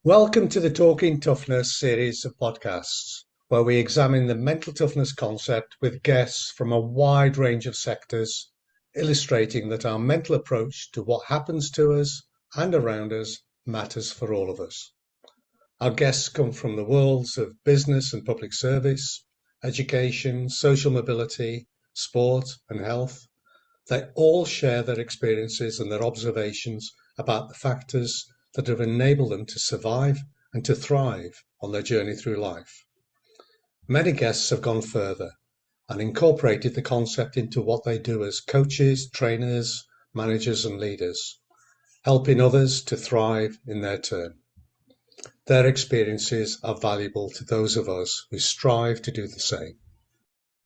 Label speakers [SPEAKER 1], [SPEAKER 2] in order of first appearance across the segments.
[SPEAKER 1] Welcome to the Talking Toughness series of podcasts, where we examine the mental toughness concept with guests from a wide range of sectors, illustrating that our mental approach to what happens to us and around us matters for all of us. Our guests come from the worlds of business and public service, education, social mobility, sport and health. They all share their experiences and their observations about the factors that have enabled them to survive and to thrive on their journey through life. Many guests have gone further and incorporated the concept into what they do as coaches, trainers, managers and leaders, helping others to thrive in their turn. Their experiences are valuable to those of us who strive to do the same.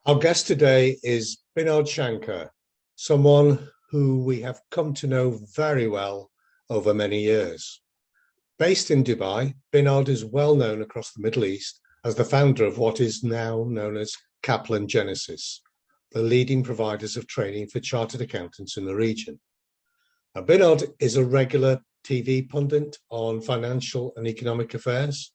[SPEAKER 1] Our guest today is Binod Shankar, someone who we have come to know very well over many years. Based in Dubai, Binod is well known across the Middle East as the founder of what is now known as Kaplan Genesis, the leading providers of training for chartered accountants in the region. Now, Binod is a regular TV pundit on financial and economic affairs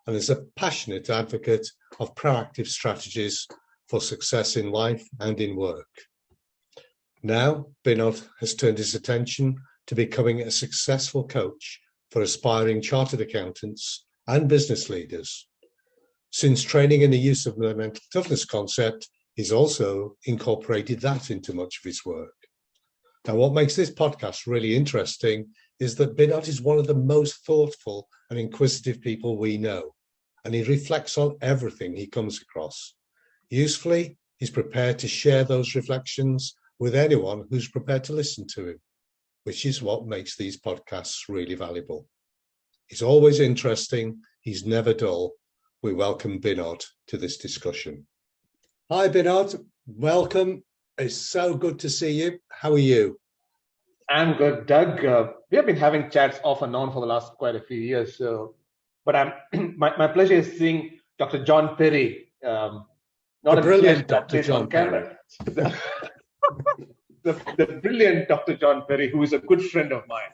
[SPEAKER 1] and is a passionate advocate of proactive strategies for success in life and in work. Now, Binod has turned his attention to becoming a successful coach for aspiring chartered accountants and business leaders. Since training in the use of the mental toughness concept, he's also incorporated that into much of his work. Now, what makes this podcast really interesting is that Binod is one of the most thoughtful and inquisitive people we know, and he reflects on everything he comes across. Usefully, he's prepared to share those reflections with anyone who's prepared to listen to him, which is what makes these podcasts really valuable. He's always interesting. He's never dull. We welcome Binod to this discussion. Hi, Binod. Welcome. It's so good to see you. How are you?
[SPEAKER 2] I'm good, Doug. We have been having chats off and on for the last quite a few years. But my pleasure is seeing Dr. John Perry.
[SPEAKER 1] Not the brilliant Dr. John Perry.
[SPEAKER 2] The brilliant Dr. John Perry, who is a good friend of mine.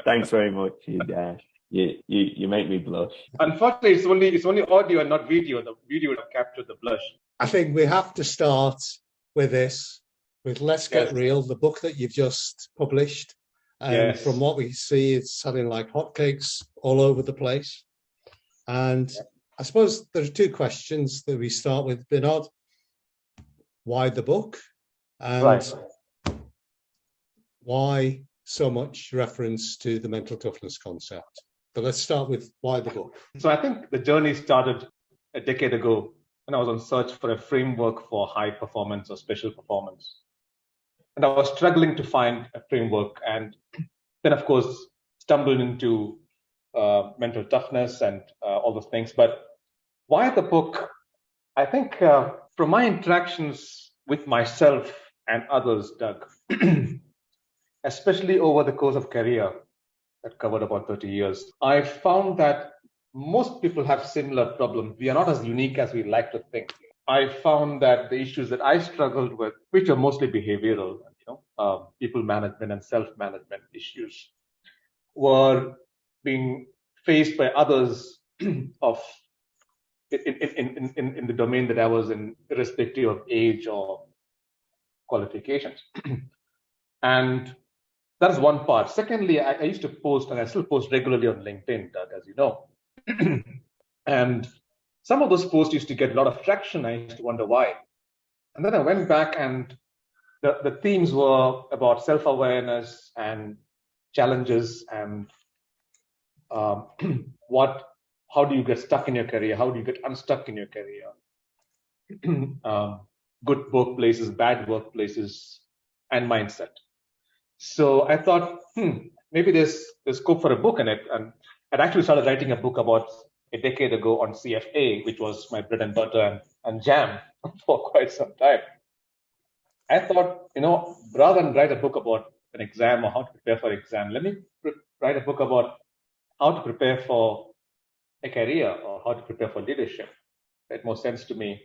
[SPEAKER 3] Thanks very much. You make me blush.
[SPEAKER 2] Unfortunately, it's only audio and not video. The video would have captured the blush.
[SPEAKER 1] I think we have to start with this, with Let's Get Real, the book that you've just published. And from what we see, it's selling like hotcakes all over the place. And I suppose there are two questions that we start with, Binod. Why the book? And why so much reference to the mental toughness concept? But let's start with why the book.
[SPEAKER 2] So I think the journey started a decade ago when I was on search for a framework for high performance or special performance. And I was struggling to find a framework, and then, of course, stumbled into mental toughness and all those things. But why the book? I think from my interactions with myself and others, Doug, especially over the course of career that covered about 30 years, I found that most people have similar problems. We are not as unique as we like to think. I found that the issues that I struggled with, which are mostly behavioral, people management and self-management issues, were being faced by others of in the domain that I was in, irrespective of age or qualifications. And that is one part. Secondly, I used to post, and I still post regularly on LinkedIn, Doug, as you know. And some of those posts used to get a lot of traction. I used to wonder why. And then I went back, and the themes were about self-awareness and challenges and how do you get stuck in your career? How do you get unstuck in your career? Good workplaces, bad workplaces, and mindset. So I thought, maybe there's scope for a book in it. And I'd actually started writing a book about a decade ago on CFA, which was my bread and butter and jam for quite some time. I thought, rather than write a book about an exam or how to prepare for an exam, let me write a book about how to prepare for a career or how to prepare for leadership. It made more sense to me,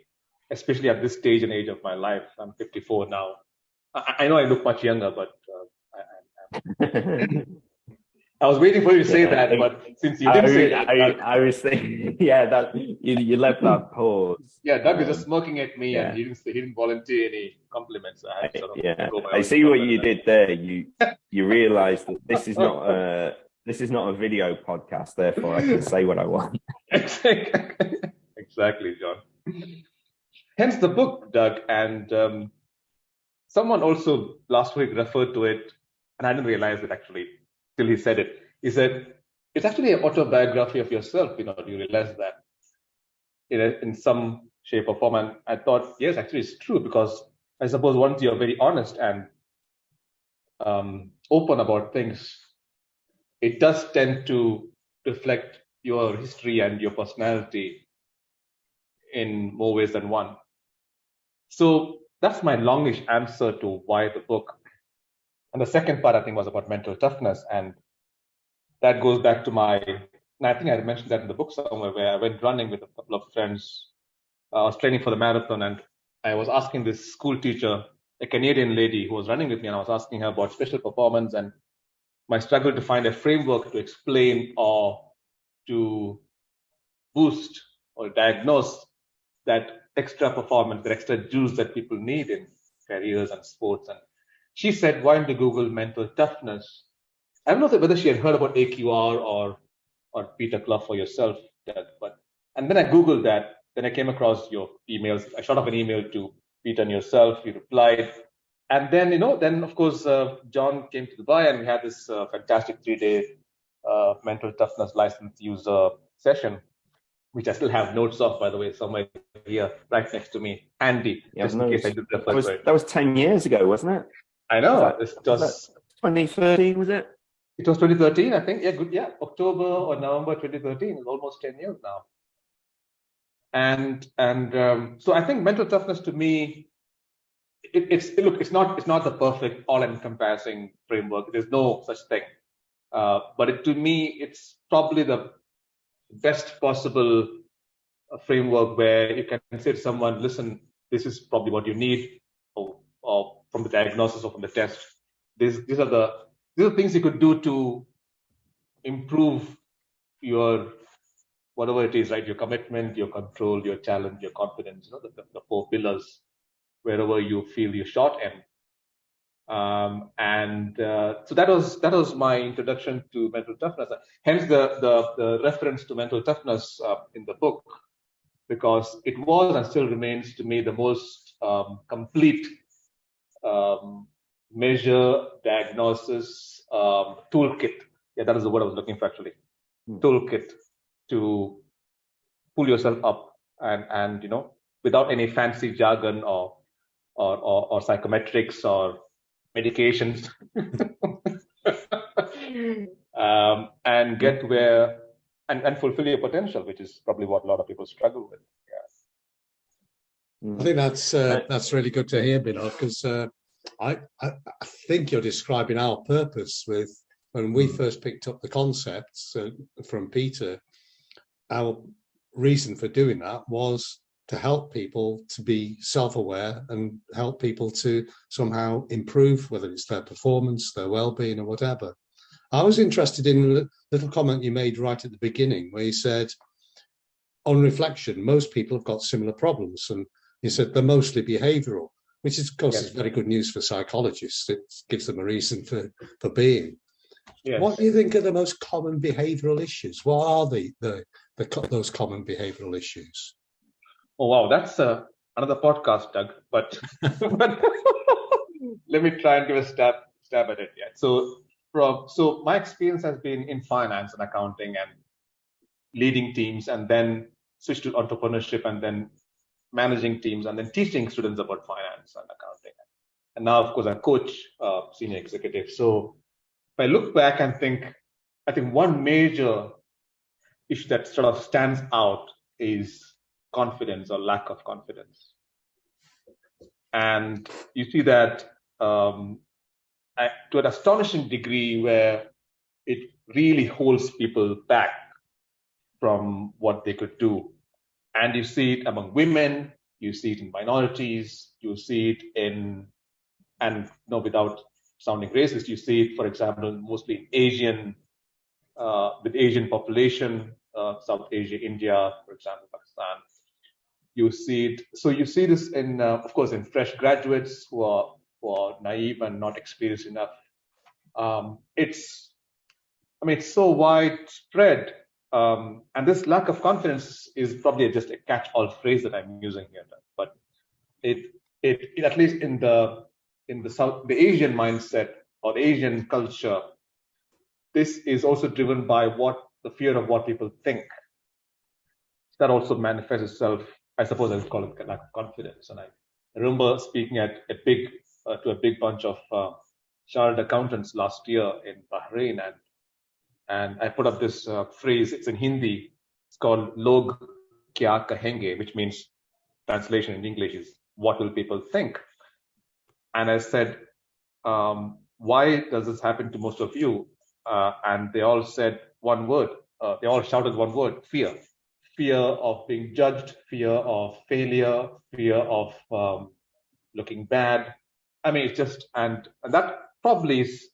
[SPEAKER 2] especially at this stage and age of my life. I'm 54 now. I know I look much younger, but I was waiting for you to say that, but since you didn't say that,
[SPEAKER 3] I was thinking, that you left that pause.
[SPEAKER 2] Yeah, Doug is just smirking at me, and
[SPEAKER 3] yeah.
[SPEAKER 2] he didn't volunteer any compliments. So I had to sort of go my
[SPEAKER 3] I
[SPEAKER 2] own
[SPEAKER 3] see what
[SPEAKER 2] comment
[SPEAKER 3] you
[SPEAKER 2] there.
[SPEAKER 3] did there. You realised that this is not a video podcast, therefore I can say what I want.
[SPEAKER 2] Exactly, John. Hence the book, Doug, and someone also last week referred to it, and I didn't realize it actually till he said it. He said it's actually an autobiography of yourself. Do you realize that in some shape or form? And I thought, yes, actually, it's true, because I suppose once you're very honest and open about things, it does tend to reflect your history and your personality in more ways than one. So that's my longish answer to why the book. And the second part, I think, was about mental toughness. And that goes back to and I think I mentioned that in the book somewhere, where I went running with a couple of friends. I was training for the marathon, and I was asking this school teacher, a Canadian lady who was running with me, and I was asking her about special performance and my struggle to find a framework to explain or to boost or diagnose that extra performance, that extra juice that people need in careers and sports. And she said, why don't you Google mental toughness? I don't know whether she had heard about AQR or Peter Clough for yourself, and then I Googled that. Then I came across your emails. I shot off an email to Peter and yourself. You replied. And then, then of course, John came to Dubai, and we had this fantastic 3-day mental toughness license user session, which I still have notes of, by the way, somewhere here, right next to me, handy, just in case I did refer to it.
[SPEAKER 3] That was 10 years ago, wasn't it?
[SPEAKER 2] I know.
[SPEAKER 3] Was that 2013, was it?
[SPEAKER 2] It was 2013, I think. Yeah, good. Yeah, October or November 2013. It's almost 10 years now. And so I think mental toughness to me, it's not the perfect all-encompassing framework. There's no such thing. But to me, it's probably the best possible framework where you can say to someone, listen, this is probably what you need, or from the diagnosis or from the test. These are things you could do to improve your whatever it is, right? Your commitment, your control, your challenge, your confidence, the 4 pillars, wherever you feel you're short in. So that was my introduction to mental toughness. Hence the reference to mental toughness in the book, because it was and still remains to me the most complete measure, diagnosis, toolkit. Yeah, that is the word I was looking for actually. Toolkit to pull yourself up and without any fancy jargon or psychometrics or medications, and get where and fulfill your potential, which is probably what a lot of people struggle with.
[SPEAKER 1] I think that's really good to hear, Binod, because I think you're describing our purpose with when we first picked up the concepts from Peter. Our reason for doing that was to help people to be self-aware and help people to somehow improve, whether it's their performance, their well-being, or whatever. I was interested in a little comment you made right at the beginning, where you said, on reflection, most people have got similar problems, and you said they're mostly behavioural, which is, of course, is very good news for psychologists. It gives them a reason for being. Yes. What do you think are the most common behavioural issues? What are those common behavioural issues?
[SPEAKER 2] Oh wow, that's another podcast, Doug. But let me try and give a stab at it. Yeah. So my experience has been in finance and accounting and leading teams, and then switched to entrepreneurship, and then managing teams, and then teaching students about finance and accounting. And now, of course, I coach senior executives. So if I look back and think, I think one major issue that sort of stands out is confidence or lack of confidence. And you see that to an astonishing degree, where it really holds people back from what they could do. And you see it among women, you see it in minorities, you see it in, and without sounding racist, you see it, for example, mostly in Asian with Asian population, South Asia, India, for example, Pakistan. You see it. So you see this in, of course, in fresh graduates who are naive and not experienced enough. It's so widespread, and this lack of confidence is probably just a catch-all phrase that I'm using here. But it at least in the the Asian mindset or the Asian culture, this is also driven by the fear of what people think. That also manifests itself, I suppose, I would call it lack of confidence. And I remember speaking at to a big bunch of chartered accountants last year in Bahrain, and I put up this phrase. It's in Hindi. It's called "Log kya kahenge," which means, translation in English is "What will people think?" And I said, "Why does this happen to most of you?" And they all said one word. They all shouted one word: fear. Fear of being judged, fear of failure, fear of looking bad. It's just, and that probably is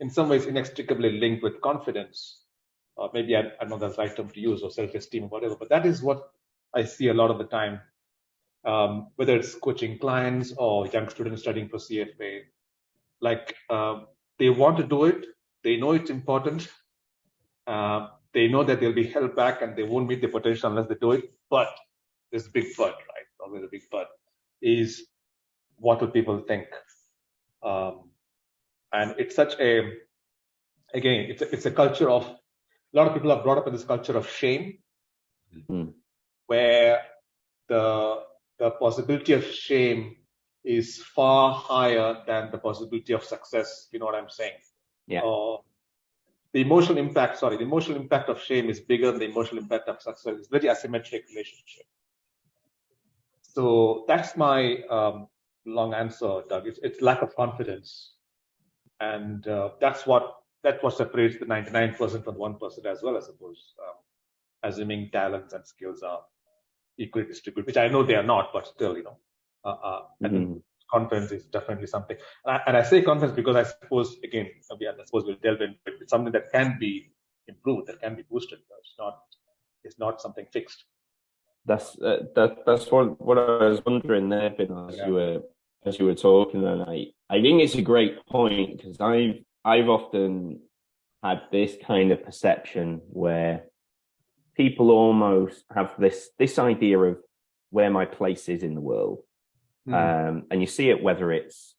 [SPEAKER 2] in some ways inextricably linked with confidence. Maybe I don't know that's the right term to use, or self-esteem or whatever, but that is what I see a lot of the time, whether it's coaching clients or young students studying for CFA. Like, they want to do it, they know it's important, they know that they'll be held back and they won't meet their potential unless they do it. But this big but, right? Always a big but is, what will people think? And it's such a, again, it's a culture of, a lot of people are brought up in this culture of shame, where the possibility of shame is far higher than the possibility of success. You know what I'm saying?
[SPEAKER 3] Yeah.
[SPEAKER 2] The emotional impact of shame is bigger than the emotional impact of success. It's a very asymmetric relationship. So that's my long answer, Doug. It's lack of confidence, and that's what separates the 99% from the 1% as well, I suppose. Assuming talents and skills are equally distributed, which I know they are not, but still, I think confidence is definitely something. And I say confidence because I suppose, again, I suppose we'll delve into it. It's something that can be improved, that can be boosted. It's not something fixed.
[SPEAKER 3] That's what I was wondering there, Binod, as you were talking, and I think it's a great point, because I've often had this kind of perception where people almost have this idea of where my place is in the world. And you see it, whether it's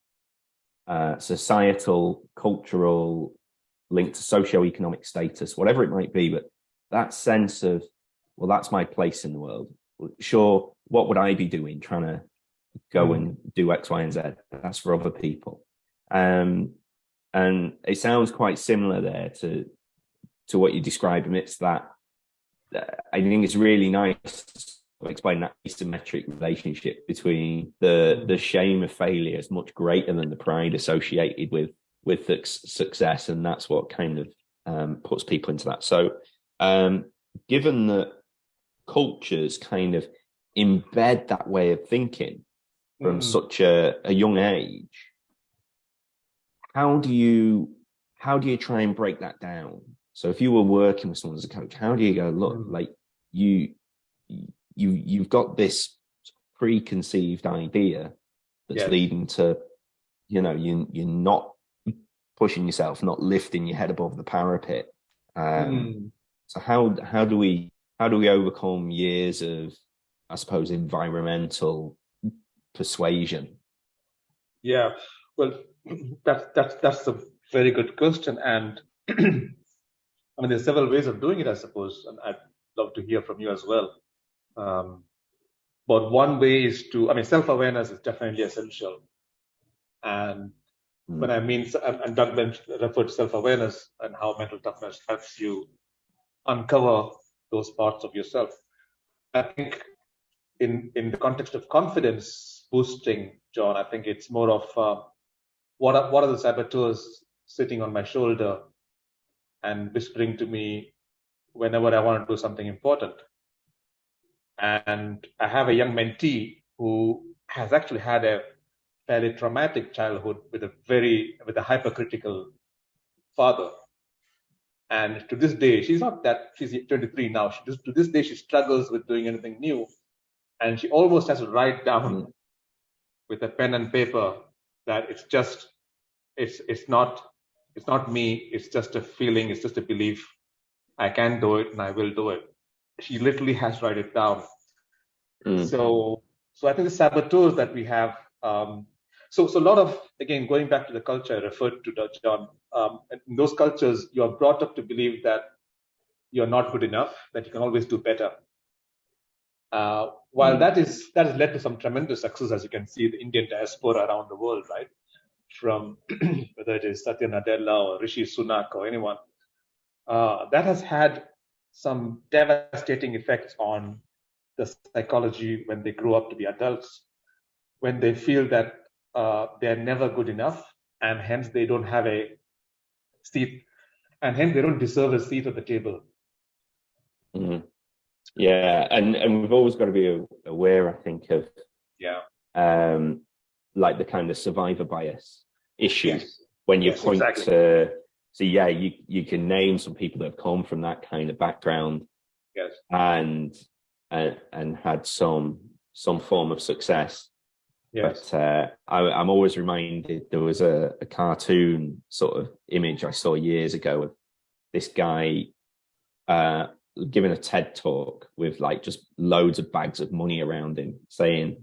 [SPEAKER 3] societal, cultural, linked to socioeconomic status, whatever it might be, but that sense of, well, that's my place in the world. Sure, what would I be doing trying to go and do X, Y, and Z? That's for other people. And it sounds quite similar there to what you described. And it's that, I think it's really nice to explain that asymmetric relationship between the shame of failure is much greater than the pride associated with the success, and that's what kind of puts people into that. So given that cultures kind of embed that way of thinking from such a young age, how do you try and break that down? So if you were working with someone as a coach, how do you go, look, like you've got this preconceived idea that's leading to, you're not pushing yourself, not lifting your head above the parapet. So how do we overcome years of, I suppose, environmental persuasion?
[SPEAKER 2] Yeah, well, that's a very good question, and there's several ways of doing it, I suppose, and I'd love to hear from you as well. But one way is self-awareness is definitely essential. And when and Doug referred to self-awareness and how mental toughness helps you uncover those parts of yourself. I think in the context of confidence boosting, John, I think it's more of what are the saboteurs sitting on my shoulder and whispering to me whenever I want to do something important. And I have a young mentee who has actually had a fairly traumatic childhood with a hypercritical father. And to this day, she's 23 now. To this day, she struggles with doing anything new. And she almost has to write down with a pen and paper that it's not me. It's just a feeling. It's just a belief. I can do it and I will do it. She literally has to write it down. So I think the saboteurs that we have, so a lot of, again, going back to the culture I referred to, John, in those cultures, you are brought up to believe that you're not good enough, that you can always do better. While that has led to some tremendous success, as you can see, the Indian diaspora around the world, right? From whether it is Satya Nadella or Rishi Sunak or anyone, that has had some devastating effects on the psychology when they grow up to be adults, when they feel that they're never good enough, and hence they don't have a seat, and hence they don't deserve a seat at the table.
[SPEAKER 3] Yeah, and we've always got to be aware, I think, of like the kind of survivor bias issue when you point to. So you can name some people that have come from that kind of background, and had some form of success. But I'm always reminded, there was a cartoon sort of image I saw years ago of this guy giving a TED talk with like just loads of bags of money around him, saying,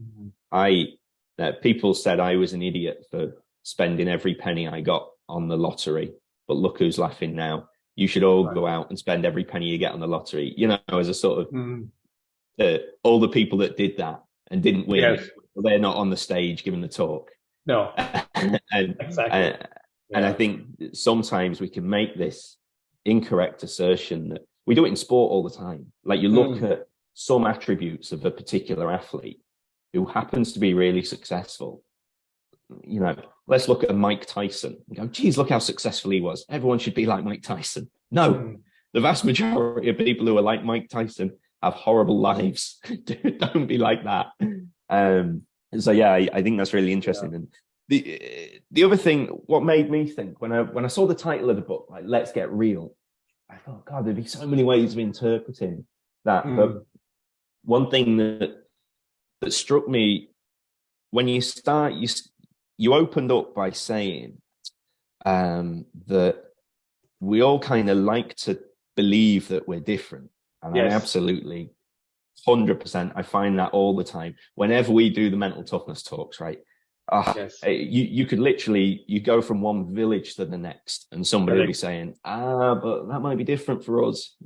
[SPEAKER 3] people said I was an idiot for spending every penny I got on the lottery, but look who's laughing now. You should all go out and spend every penny you get on the lottery. You know, as a sort of all the people that did that and didn't win, they're not on the stage giving the talk.
[SPEAKER 2] No,
[SPEAKER 3] and I think sometimes we can make this incorrect assertion that we do it in sport all the time. Like you look at some attributes of a particular athlete who happens to be really successful. You know, let's look at a Mike Tyson and go, geez, look how successful he was. Everyone should be like Mike Tyson. No, the vast majority of people who are like Mike Tyson have horrible lives. Don't be like that. So yeah, I think that's really interesting. And the other thing, what made me think when I saw the title of the book, like Let's Get Real, I thought, God, there'd be so many ways of interpreting that. But one thing that struck me when you start, you opened up by saying that we all kind of like to believe that we're different. And I absolutely, 100%, I find that all the time. Whenever we do the mental toughness talks, right? You could literally, you go from one village to the next and somebody will be saying, but that might be different for us.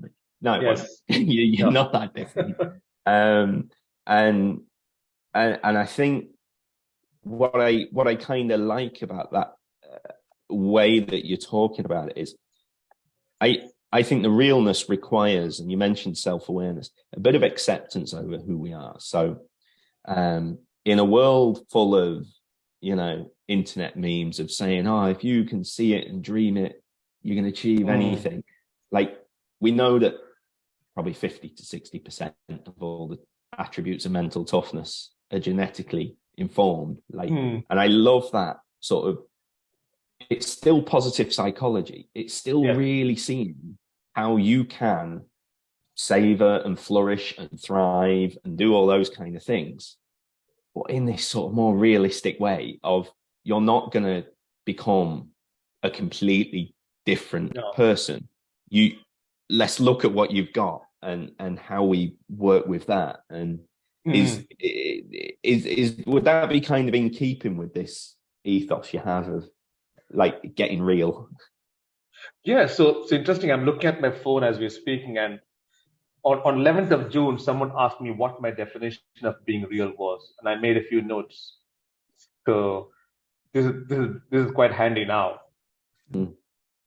[SPEAKER 3] No, you're not that different. And I think what I kind of like about that way that you're talking about it is, I think the realness requires, and you mentioned self-awareness, a bit of acceptance over who we are. So in a world full of, you know, internet memes of saying, if you can see it and dream it, you can achieve anything. Like, we know that probably 50 to 60% of all the attributes of mental toughness are genetically informed. Like, and I love that sort of, it's still positive psychology. It's still really seeing how you can savor and flourish and thrive and do all those kind of things, but in this sort of more realistic way of, you're not going to become a completely different person. Let's look at what you've got and how we work with that. And is would that be kind of in keeping with this ethos you have of like getting real?
[SPEAKER 2] Yeah, so it's interesting. I'm looking at my phone as we're speaking, and on 11th of June, someone asked me what my definition of being real was, and I made a few notes. So this is quite handy now.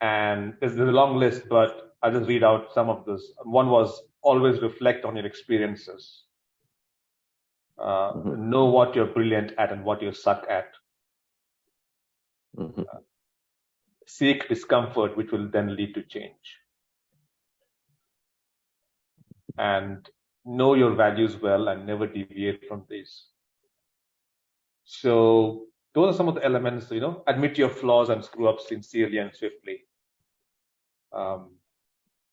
[SPEAKER 2] And there's a long list, but I'll just read out some of this. One was, always reflect on your experiences. Know what you're brilliant at and what you suck at. Seek discomfort, which will then lead to change. And know your values well and never deviate from these. So those are some of the elements, you know, admit your flaws and screw up sincerely and swiftly.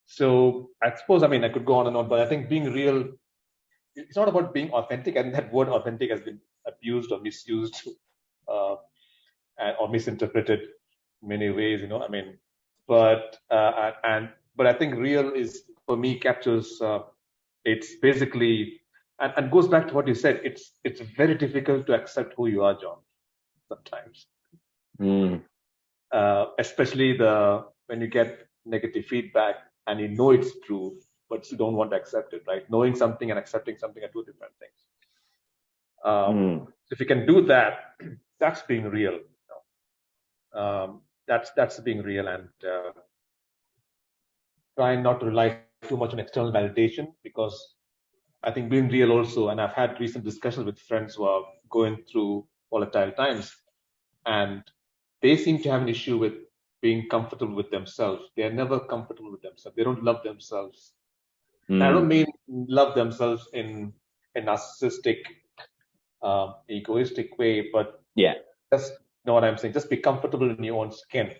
[SPEAKER 2] So I suppose, I mean, I could go on and on, but I think being real, it's not about being authentic. And that word authentic has been abused or misused or misinterpreted in many ways, I mean, but I think real is, for me, captures, it's basically, and goes back to what you said, it's very difficult to accept who you are, John, sometimes. Especially when you get negative feedback and you know it's true, but you don't want to accept it, right? Knowing something and accepting something are two different things. If you can do that, that's being real. That's being real, and trying not to rely too much on external validation, because I think being real also, and I've had recent discussions with friends who are going through volatile times, and they seem to have an issue with being comfortable with themselves. They are never comfortable with themselves. They don't love themselves. I don't mean love themselves in a narcissistic, egoistic way, but just know what I'm saying. Just be comfortable in your own skin.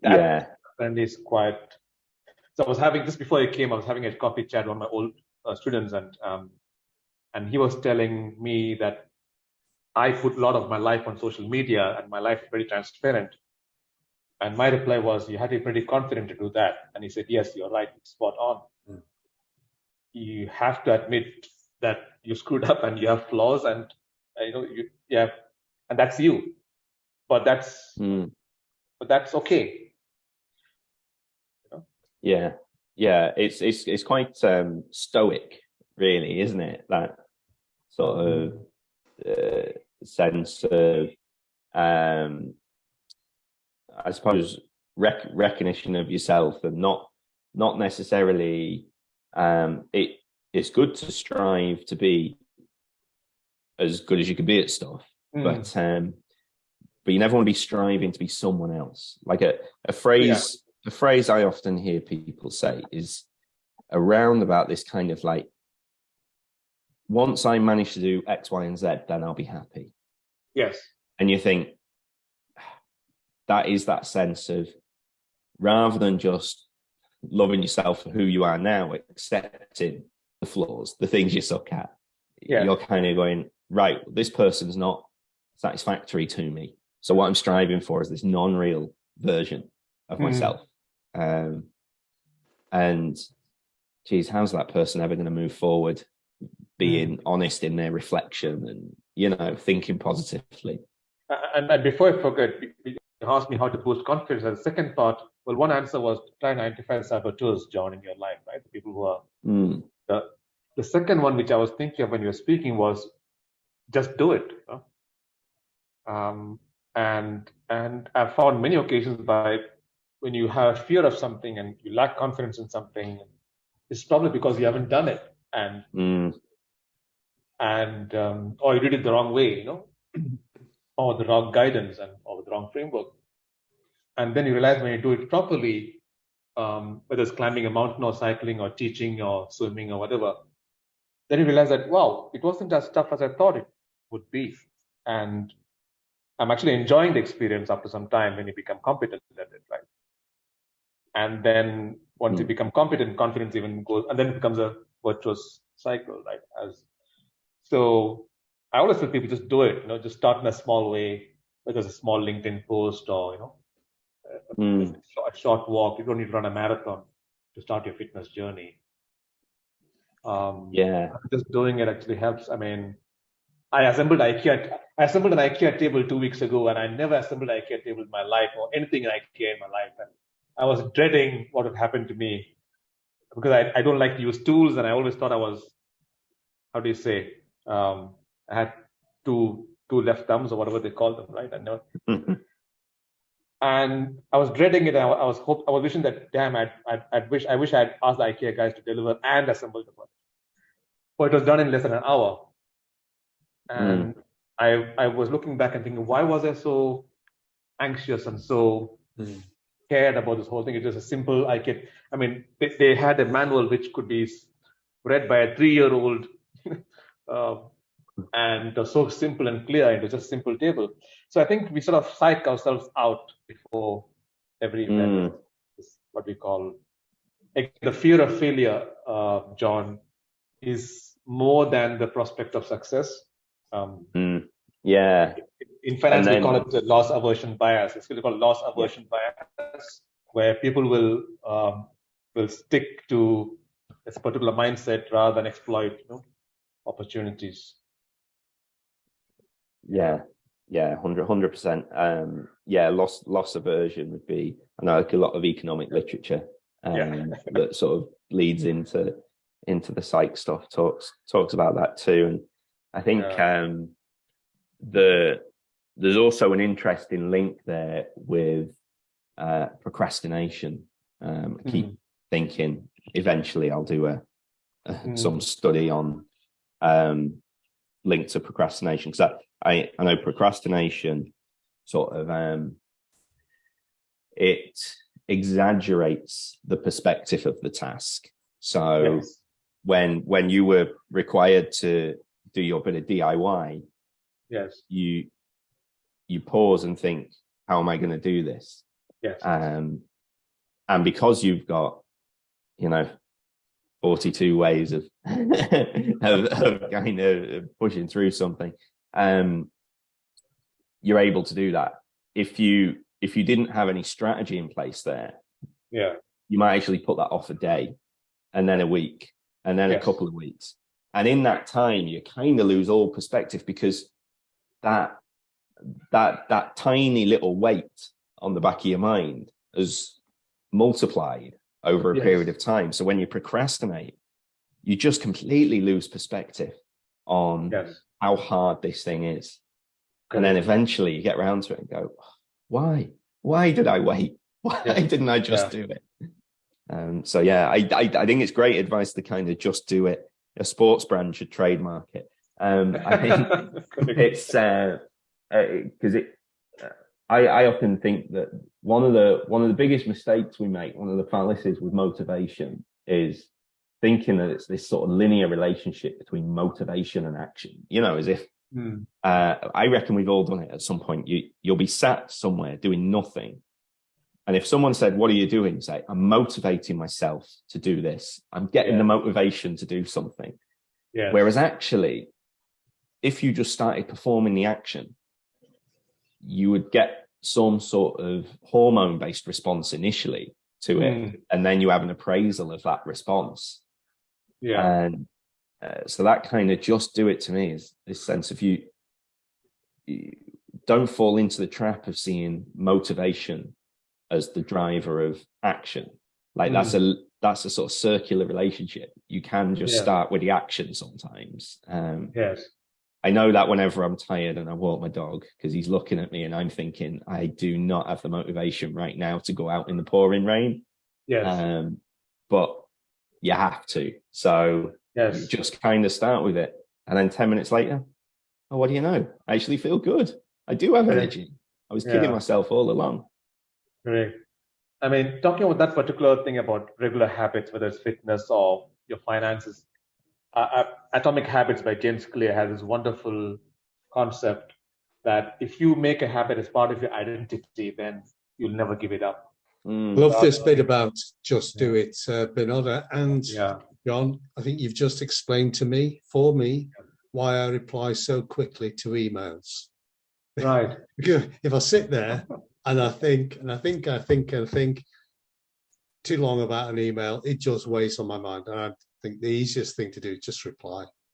[SPEAKER 2] That friend is quite. So I was having, just before I came, I was having a coffee chat with my old students, and he was telling me that I put a lot of my life on social media, and my life is very transparent. And my reply was, you had to be pretty confident to do that. And he said, yes, you're right, it's spot on. You have to admit that you screwed up and you have flaws, and and that's you. But that's okay.
[SPEAKER 3] Yeah, it's quite stoic, really, isn't it? That sort of sense of, I suppose, recognition of yourself, and not necessarily. It's good to strive to be as good as you can be at stuff, but you never want to be striving to be someone else. Like a phrase. The phrase I often hear people say is around about this kind of like, once I manage to do X, Y, and Z, then I'll be happy.
[SPEAKER 2] Yes.
[SPEAKER 3] And you think that is that sense of, rather than just loving yourself for who you are now, accepting the flaws, the things you suck at, you're kind of going, right, this person's not satisfactory to me. So what I'm striving for is this non-real version of myself. And geez, how's that person ever going to move forward, being honest in their reflection and, thinking positively?
[SPEAKER 2] And before I forget, you asked me how to boost confidence. And the second part, well, one answer was try and identify saboteurs, John, in your life, right? The people who are the second one, which I was thinking of when you were speaking, was just do it. And I've found many occasions when you have fear of something and you lack confidence in something, it's probably because you haven't done it, or you did it the wrong way, or the wrong guidance or the wrong framework. And then you realize when you do it properly, whether it's climbing a mountain or cycling or teaching or swimming or whatever, then you realize that, wow, it wasn't as tough as I thought it would be. And I'm actually enjoying the experience after some time when you become competent at it, right? And then once you become competent, confidence even goes, and then it becomes a virtuous cycle, right? So I always tell people, just do it, just start in a small way, whether it's a small LinkedIn post or, a short walk. You don't need to run a marathon to start your fitness journey. Just doing it actually helps. I mean, I assembled an IKEA table 2 weeks ago, and I never assembled an IKEA table in my life or anything in IKEA in my life. And I was dreading what would happen to me because I don't like to use tools, and I always thought I was, how do you say, I had two left thumbs or whatever they call them, right? And I was dreading it. I was wishing that, damn, I wish I had asked the IKEA guys to deliver and assemble the furniture. But it was done in less than an hour. And I was looking back and thinking, why was I so anxious and so cared about this whole thing? It was a simple IKEA. I mean, they had a manual which could be read by a 3-year-old, and it was so simple and clear. It was just a simple table. So I think we sort of psych ourselves out before every event. what we call the fear of failure, John, is more than the prospect of success.
[SPEAKER 3] Yeah.
[SPEAKER 2] In finance, we call it the loss aversion bias. It's really called loss aversion bias, where people will stick to this particular mindset rather than exploit opportunities.
[SPEAKER 3] Yeah, 100%. Loss aversion would be, I know, like a lot of economic literature that sort of leads into the psych stuff talks about that too. And I think there's also an interesting link there with procrastination. I keep thinking eventually I'll do some study on linked to procrastination, because I know procrastination sort of it exaggerates the perspective of the task. So when you were required to do your bit of DIY, you pause and think, how am I going to do this? And because you've got 42 ways of kind of pushing through something, you're able to do that. If you didn't have any strategy in place there, you might actually put that off a day, and then a week, and then a couple of weeks, and in that time you kind of lose all perspective, because that tiny little weight on the back of your mind has multiplied over a period of time. So when you procrastinate, you just completely lose perspective on how hard this thing is. And then eventually you get around to it and go, why did I wait? Why didn't I just do it? So I think it's great advice to kind of just do it. A sports brand should trademark it. I think it's because I often think that one of the biggest mistakes we make, one of the fallacies with motivation, is thinking that it's this sort of linear relationship between motivation and action. As if I reckon we've all done it at some point. You'll be sat somewhere doing nothing, and if someone said, "What are you doing?" Say, "I'm motivating myself to do this. I'm getting the motivation to do something." Whereas actually, if you just started performing the action, you would get some sort of hormone-based response initially to it, and then you have an appraisal of that response. And so that kind of just do it to me is this sense of you don't fall into the trap of seeing motivation as the driver of action. Like that's a sort of circular relationship. You can just start with the action sometimes. I know that whenever I'm tired and I walk my dog, because he's looking at me and I'm thinking, I do not have the motivation right now to go out in the pouring rain. But you have to. So you just kind of start with it. And then 10 minutes later, oh, what do you know? I actually feel good. I do have energy. I was kidding myself all along.
[SPEAKER 2] Right. I mean, talking about that particular thing about regular habits, whether it's fitness or your finances, Atomic Habits by James Clear has this wonderful concept that if you make a habit as part of your identity, then you'll never give it up.
[SPEAKER 1] Love this bit about just do it, Binod. And John, I think you've just explained for me, why I reply so quickly to emails.
[SPEAKER 2] Right.
[SPEAKER 1] If I sit there and I think too long about an email, it just weighs on my mind. And I think the easiest thing to do is just reply.